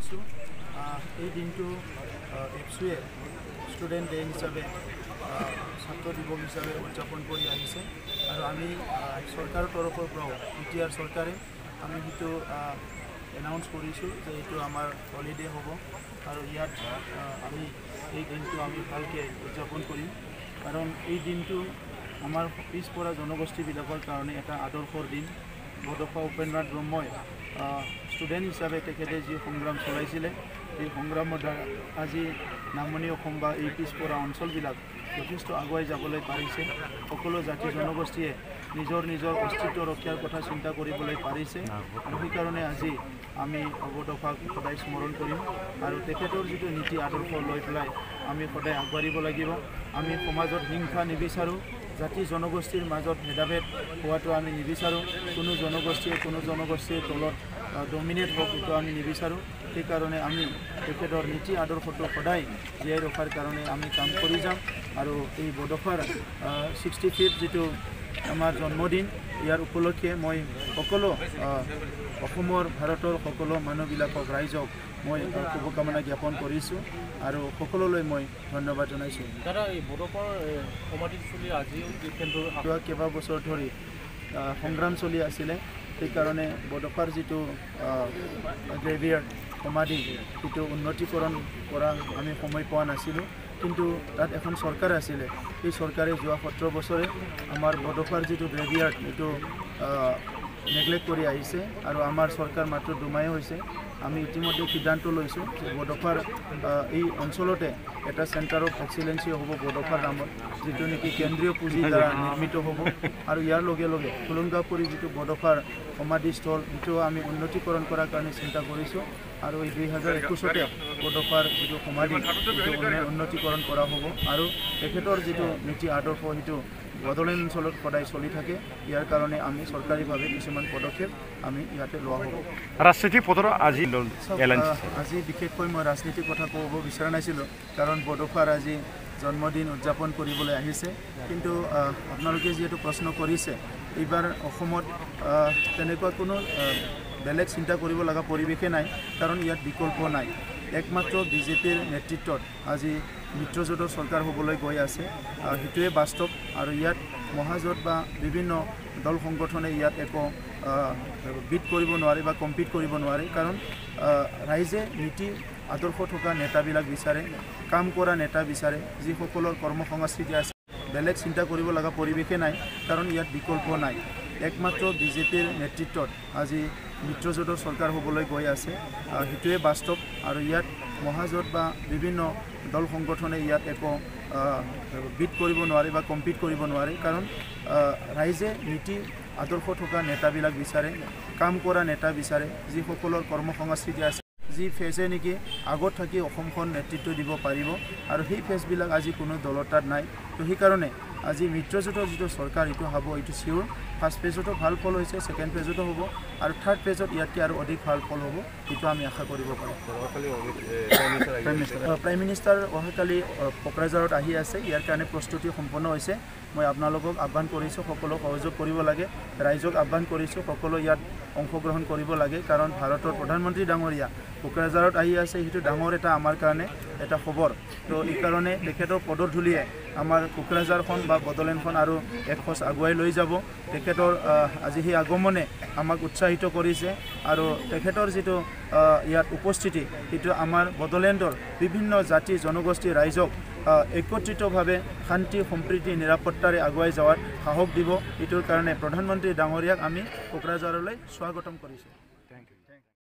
কৰিছোঁ। এই দিনটো এপছুৱে ষ্টুডেণ্ট ডে হিচাপে ছাত্ৰ দিৱস হিচাপে উদযাপন কৰি আহিছে আৰু আমি চৰকাৰৰ তৰফৰ পৰাও এতিয়া চৰকাৰে আমি সেইটো এনাউন্স কৰিছোঁ যে এইটো আমাৰ হলিডে হ'ব আৰু ইয়াত আমি এই দিনটো আমি ভালকৈ উদযাপন কৰিম কাৰণ এই দিনটো আমাৰ পিছপৰা জনগোষ্ঠীবিলাকৰ কাৰণে এটা আদৰ্শৰ দিন। বডোফা উপেন্দ্ৰনাথ ব্ৰহ্মই ষ্টুডেণ্ট হিচাপে তেখেতে যি সংগ্ৰাম চলাইছিলে এই সংগ্ৰামৰ দ্বাৰা আজি নামনি অসম বা এই পিছপৰা অঞ্চলবিলাক যথেষ্ট আগুৱাই যাবলৈ পাৰিছে। সকলো জাতি জনগোষ্ঠীয়ে নিজৰ নিজৰ অস্তিত্ব ৰক্ষাৰ কথা চিন্তা কৰিবলৈ পাৰিছে আৰু সেইকাৰণে আজি আমি বডোফাক সদায় স্মৰণ কৰিম আৰু তেখেতৰ যিটো নীতি আদৰ্শ লৈ পেলাই আমি সদায় আগবাঢ়িব লাগিব। আমি সমাজত হিংসা নিবিচাৰোঁ, জাতি জনগোষ্ঠীৰ মাজত ভেদাভেদ হোৱাটো আমি নিবিচাৰোঁ। কোনো জনগোষ্ঠীৰ তলত ডমিনেট হওক এইটো আমি নিবিচাৰোঁ। সেইকাৰণে আমি তেখেতৰ নীতি আদৰ্শটো সদায় জীয়াই ৰখাৰ কাৰণে আমি কাম কৰি যাম আৰু এই বডোফাৰ 65th যিটো আমাৰ জন্মদিন ইয়াৰ উপলক্ষে মই সকলো অসমৰ ভাৰতৰ সকলো মানুহবিলাকক ৰাইজক মই শুভকামনা জ্ঞাপন কৰিছোঁ আৰু সকলোলৈ মই ধন্যবাদ জনাইছোঁ। দাদা এই বডোফাৰ সমাধিস্থলী আজিও কেইবা বছৰ ধৰি সংগ্ৰাম চলি আছিলে। সেইকাৰণে বডোফাৰ যিটো গ্ৰেভিয়াৰ্ড সমাধি সেইটো উন্নতিকৰণ কৰা আমি সময় পোৱা নাছিলোঁ, কিন্তু তাত এখন চৰকাৰ আছিলে। এই চৰকাৰে যোৱা 17 বছৰে আমাৰ বডোফাৰ যিটো গ্ৰেভিয়াৰ্ড এইটো নেগলেক্ট কৰি আহিছে আৰু আমাৰ চৰকাৰ মাত্ৰ দুমাহে হৈছে। আমি ইতিমধ্যে সিদ্ধান্ত লৈছোঁ যে বডোফাৰ এই অঞ্চলতে এটা চেণ্টাৰ অফ এক্সিলেঞ্চি হ'ব বডোফাৰ নামত, যিটো নেকি কেন্দ্ৰীয় পুঁজিৰ দ্বাৰা নিৰ্মিত হ'ব আৰু ইয়াৰ লগে লগে খুলুংগাপুৰী যিটো বডোফাৰ সমাধিস্থল সেইটো আমি উন্নতিকৰণ কৰাৰ কাৰণে চিন্তা কৰিছোঁ আৰু এই 2021 বডোফাৰ যিটো সমাধি সেইটো উন্নতিকৰণ কৰা হ'ব আৰু তেখেতৰ যিটো নীতি আদৰ্শ সেইটো বড়োলেণ্ড অঞ্চলত সদায় চলি থাকে। ইয়াৰ কাৰণে আমি চৰকাৰীভাৱে কিছুমান পদক্ষেপ আমি ইয়াতে লোৱা হ'ব। ৰাজনৈতিক পদৰ আজি বিশেষকৈ মই ৰাজনীতিৰ কথা ক'ব বিচৰা নাছিলোঁ কাৰণ বডোফাৰ আজি জন্মদিন উদযাপন কৰিবলৈ আহিছে, কিন্তু আপোনালোকে যিহেতু প্ৰশ্ন কৰিছে এইবাৰ অসমত তেনেকুৱা কোনো বেলেগ চিন্তা কৰিব লগা পৰিৱেশে নাই কাৰণ ইয়াত বিকল্প নাই। একমাত্ৰ বিজেপিৰ নেতৃত্বত আজি মিত্ৰজোঁটৰ চৰকাৰ হ'বলৈ গৈ আছে, সেইটোৱে বাস্তৱ আৰু ইয়াত মহাজোঁট বা বিভিন্ন দল সংগঠনে ইয়াত একো বিট কৰিব নোৱাৰে বা কম্পিট কৰিব নোৱাৰে কাৰণ ৰাইজে নীতি আদৰ্শ থকা নেতাবিলাক বিচাৰে, কাম কৰা নেতা বিচাৰে, যিসকলৰ কৰ্মসংস্কৃতি আছে। বেলেগ চিন্তা কৰিব লগা পৰিৱেশে নাই কাৰণ ইয়াত বিকল্প নাই। একমাত্ৰ বিজেপিৰ নেতৃত্বত আজি মিত্ৰজোঁটৰ চৰকাৰ হ'বলৈ গৈ আছে, সেইটোৱে বাস্তৱ আৰু ইয়াত মহাজোঁট বা বিভিন্ন দল সংগঠনে ইয়াত একো বিট কৰিব নোৱাৰে বা কম্পিট কৰিব নোৱাৰে কাৰণ ৰাইজে নীতি আদৰ্শ থকা নেতাবিলাক বিচাৰে, কাম কৰা নেতা বিচাৰে, যিসকলৰ কৰ্মসংস্কৃতি আছে, যি ফেজে নেকি আগত থাকি অসমখন নেতৃত্ব দিব পাৰিব আৰু সেই ফেজবিলাক আজি কোনো দলৰ তাত নাই। তো সেইকাৰণে আজি মিত্ৰজোঁটৰ যিটো চৰকাৰ এইটো হ'ব, এইটো চিয়'ৰ। ফাৰ্ষ্ট ফেজতো ভাল ফল হৈছে, ছেকেণ্ড ফেজতো হ'ব আৰু থাৰ্ড ফেজত ইয়াতকৈ আৰু অধিক ভাল ফল হ'ব, সেইটো আমি আশা কৰিব পাৰোঁ। প্ৰাইম মিনিষ্টাৰ অহাকালি কোকৰাঝাৰত আহি আছে, ইয়াৰ কাৰণে প্ৰস্তুতি সম্পন্ন হৈছে। মই আপোনালোকক আহ্বান কৰিছোঁ সকলো সহযোগ কৰিব লাগে, ৰাইজক আহ্বান কৰিছোঁ সকলো ইয়াত অংশগ্ৰহণ কৰিব লাগে কাৰণ ভাৰতৰ প্ৰধানমন্ত্ৰী ডাঙৰীয়া কোকৰাঝাৰত আহি আছে, সেইটো ডাঙৰ এটা আমাৰ কাৰণে এটা খবৰ। তো এইকাৰণে তেখেতৰ পদৰ ধূলিয়ে আমাৰ কোকৰাঝাৰখন বা বড়োলেণ্ডখন আৰু এক খোজ আগুৱাই লৈ যাব। তেখেতৰ আজি সেই আগমনে আমাক উৎসাহিত কৰিছে আৰু তেখেতৰ যিটো ইয়াত উপস্থিতি সেইটো আমাৰ বড়োলেণ্ডৰ বিভিন্ন জাতি জনগোষ্ঠী ৰাইজক একত্ৰিতভাৱে শান্তি সম্প্ৰীতি নিৰাপত্তাৰে আগুৱাই যোৱাৰ সাহস দিব। এইটোৰ কাৰণে প্ৰধানমন্ত্ৰী ডাঙৰীয়াক আমি কোকৰাঝাৰলৈ স্বাগতম কৰিছোঁ।